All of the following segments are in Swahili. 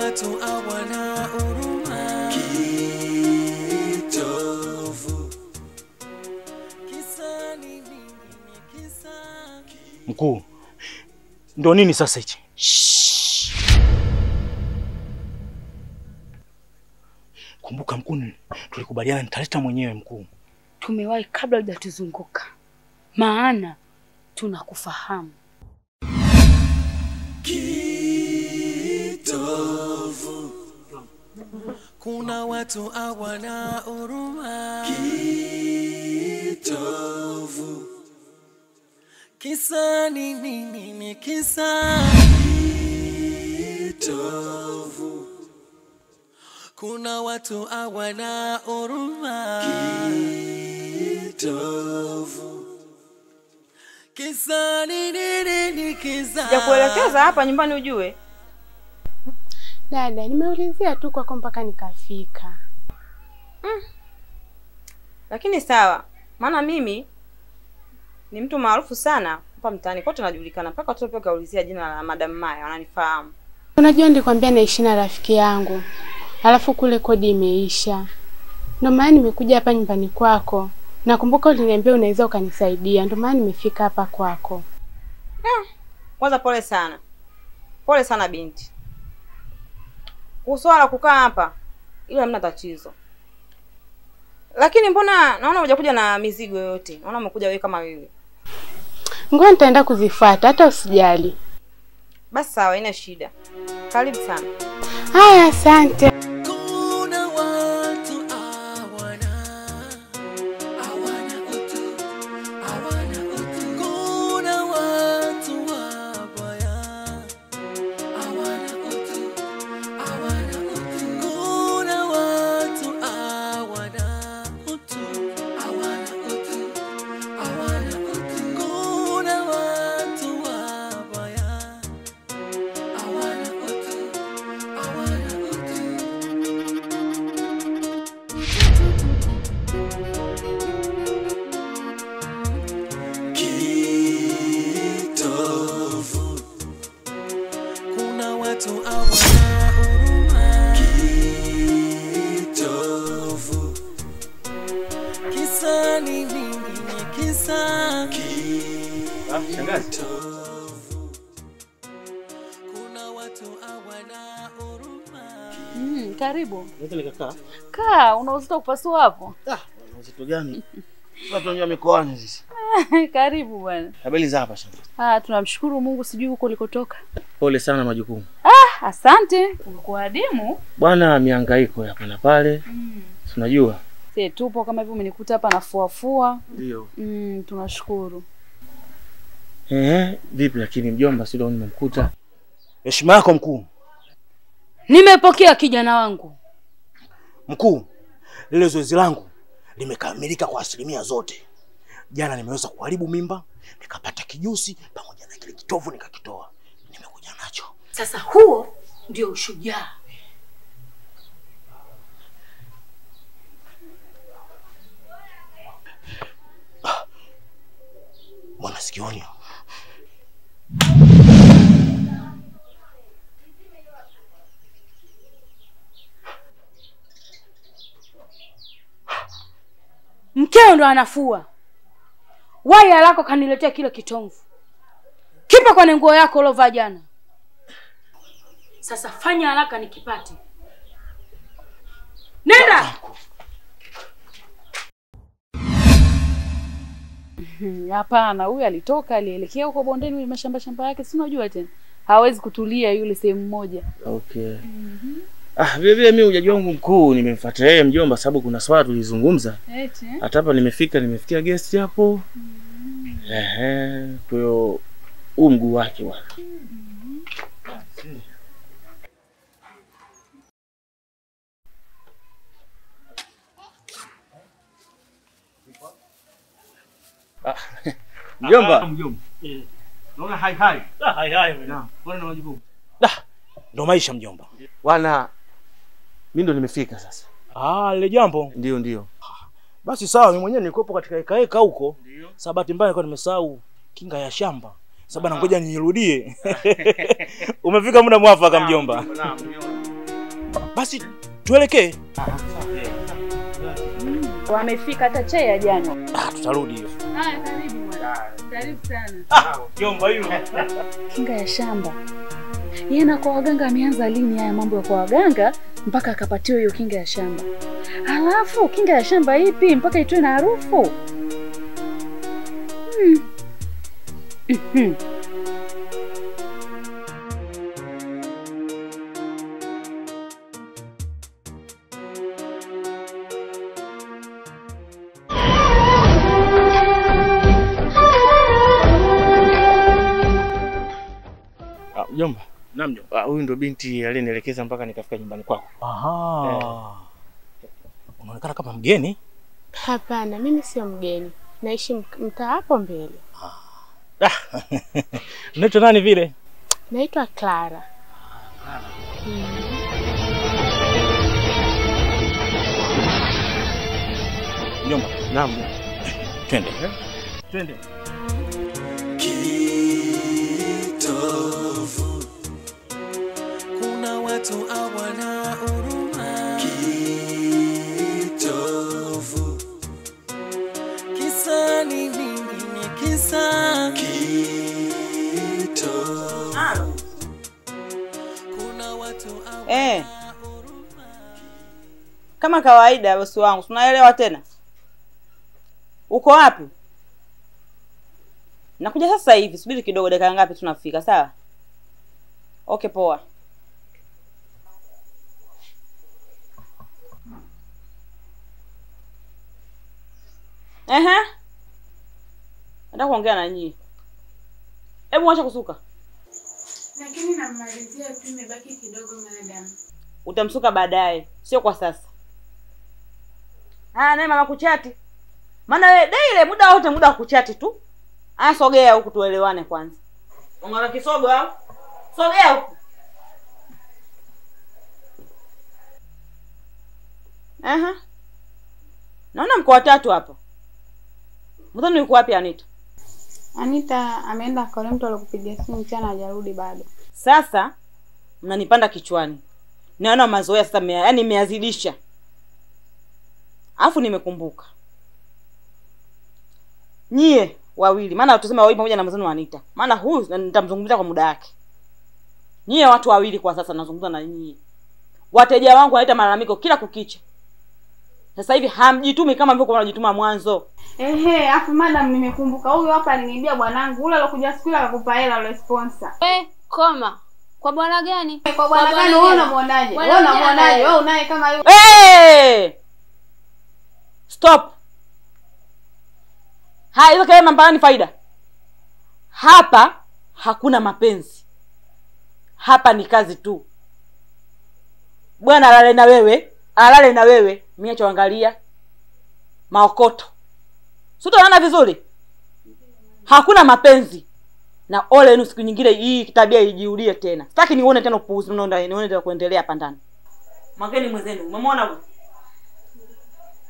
watu hawana huruma. Kitovu. Kisa ni nini? Kisa. Mkuu, ndo nini sasa hichi? Kumbuka mkuu, tulikubaliana nitaleta mwenyewe mkuu. Tumewahi kabla hujatuzunguka. Maana tunakufahamu. Kitovu. Kuna watu hawana huruma. Kitovu. Kisa ni nini? Kisa. Kitovu. Kuna watu hawana huruma. Kitovu. Kisa ni nini? Kisa. Sijakuelekeza hapa nyumbani ujue. Dada, nimeulizia tu kwako mpaka nikafika. Lakini sawa. Maana mimi ni mtu maarufu sana hapa mtaani kote najulikana. Mpaka watu pia kaulizia jina la Madam Maya wananifahamu. Unajua nilikwambia naishi na rafiki yangu. Alafu kule kodi imeisha. Ndio maana nimekuja hapa nyumbani kwako. Nakumbuka uliniambia unaweza ukanisaidia. Ndio maana nimefika hapa kwako. Kwanza pole sana. Pole sana binti. Uswala kukaa hapa ile hamna tatizo. Lakini mbona naona hujakuja na mizigo yote? Naona umekuja wewe kama wewe. Ngoja nitaenda kuzifuata hata usijali. Basi sawa, haina shida. Karibu sana. Haya, asante. Kuna watu hawana utu. Kuna watu wabaya hawana utu. Kuna watu hawana utu. Kuna watu wabaya hawana utu. Kitovu. Kuna watu hawana huruma. Kitovu. Kisa ni nini? Kisa. Shangazi. Kuna watu hawana huruma. Karibu. Naweza nikakaa? Kaa, unauzita kupasua hapo. Uzito gani? Watu wenyewe mikoani sisi. Karibu bwana. Habari za hapa shangazi? Tunamshukuru Mungu, sijui huko ulikotoka. Pole sana majukumu. Asante. Ulikuwa adimu. Bwana, mihangaiko hapa na pale. Tunajua. Sisi tupo kama hivyo, umenikuta hapa nafuafua. Ndio. Tunashukuru. Vipi lakini mjomba sio nimemkuta? Heshima yako mkuu. Nimepokea kijana wangu. Mkuu, lile zoezi langu limekamilika kwa asilimia zote. Jana nimeweza kuharibu mimba, nikapata kijusi pamoja na kile kitovu nikakitoa. Nimekuja nacho. Sasa huo ndio ushujaa. Mwana sikioni. Mkeo ndo anafua. Waya lako kaniletea kile kitomvu. Kipa kwa nguo yako ulovaa jana. Sasa fanya haraka nikipate. Nenda. Hapana, huyu alitoka alielekea huko bondeni ile mashamba yake, si unajua tena. Hawezi kutulia yule sehemu moja. Okay. Vile mimi ujaji wangu mkuu nimemfuata yeye mjomba sababu kuna swala tulizungumza. Eti. Hata hapa nimefikia guest hapo. Kwa hiyo mguu wake bwana. Mjomba. Naona hai. Hai wewe. Bwana na majibu. Ndo maisha mjomba. Bwana mimi ndo nimefika sasa. Ile jambo? Ndio. Basi sawa, mimi mwenyewe nilikopo katika eka huko. Sabati mbaya nilikuwa nimesahau kinga ya shamba. Sasa bana ngoja nirudie. Umefika muda mwafaka mjomba. Naam. Basi tuelekee. Wamefika hata chai ya jana. Tutarudi hiyo. Haya, karibu mwana. Karibu sana. Jomba hiyo. Kinga ya shamba. Yeye na kwa waganga ameanza lini haya mambo ya kwa waganga mpaka akapatiwa hiyo kinga ya shamba? Halafu kinga ya shamba ipi mpaka itoe na harufu? Jomba. Naam jomba. Huyu ndo binti aliyenielekeza mpaka nikafika nyumbani kwako. Aha. Unaonekana kama mgeni? Hapana, mimi sio mgeni. Naishi mtaa hapo mbele. Unaitwa nani vile? Naitwa Clara. Jomba. Naam. Twende. Twende. Kitovu, kuna watu hawana huruma. Kitovu, kisa ni ningine kisa. Kitovu, kuna watu hawana huruma. Kama kawaida bosi wangu, tunaelewa tena. Uko wapi? Nakuja sasa hivi, subiri kidogo, dakika ngapi tunafika, sawa? Okay, poa. Nataka kuongea na nyinyi. Hebu acha kusuka. Lakini namalizia tu, imebaki kidogo madam. Utamsuka baadaye, sio kwa sasa. Naye mama kuchati. Maana wewe daily muda wote muda wa kuchati tu. Sogea huku tuelewane kwanza. Unataka kisogo au? Sogea huku. Naona mko watatu hapa. Mdhani yuko wapi Anita? Anita ameenda kwa mtu aliyokupigia simu mchana, hajarudi bado. Sasa mnanipanda kichwani. Naona mazoea sasa yaani nimeazidisha. Alafu nimekumbuka. Nyie wawili, maana tuseme wawili pamoja na mzani wa Anita. Maana huyu nitamzungumzia kwa muda wake. Nyie watu wawili kwa sasa nazungumza na nyie. Wateja wangu wanaita malalamiko kila kukicha. Sasa hivi hamjitumi kama mlivyokuwa mnajituma mwanzo. Afu madam, nimekumbuka huyu hapa aliniibia bwanangu. Ule alokuja siku ile akakupa hela ule sponsor. Koma. Kwa bwana gani? Kwa bwana gani? Wewe unamwonaje? Wewe unamwonaje? Wewe unaye kama yule. Stop. Hizo kama mbani faida. Hapa hakuna mapenzi. Hapa ni kazi tu. Bwana alale na wewe, mimi achoangalia maokoto. Sio unaona vizuri? Hakuna mapenzi. Na ole yenu siku nyingine hii tabia ijiulie tena. Sitaki nione tena upuuzi nione tena kuendelea hapa ndani. Mageni mwenzenu, umemwona huyu?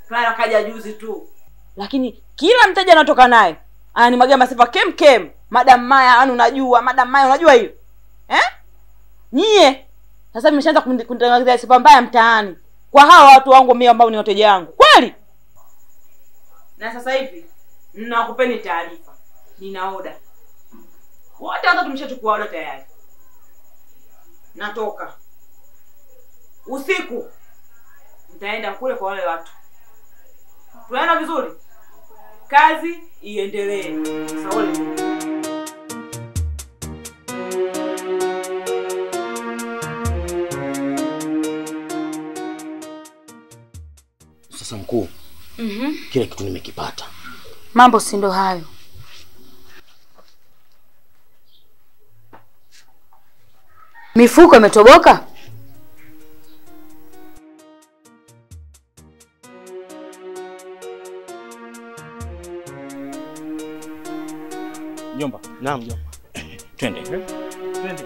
Clara kaja juzi tu. Lakini kila mteja anatoka naye ananimwagia masifa kem. Madam Maya, unajua, Madam Maya unajua hiyo? Nyie sasa mmeshaanza kunitangazia sifa mbaya mtaani kwa hawa watu wangu mimi ambao ni wateja wangu. Kweli? Na sasa hivi ninakupeni taarifa. Nina oda. Wote hata tumeshachukua oda tayari. Natoka. Usiku nitaenda kule kwa wale watu. Tunaenda vizuri? Kazi iendelee. Sawa. Sasa mkuu. Kile kitu nimekipata. Mambo si ndo hayo. Mifuko imetoboka? Jomba. Naam jomba. Twende. Twende.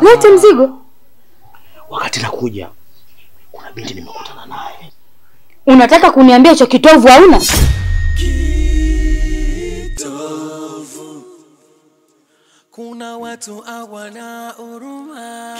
Lete mzigo. Wakati nakuja kuna binti nimekutana naye. Unataka kuniambia hicho kitovu hauna? Kitovu. Kuna watu hawana huruma.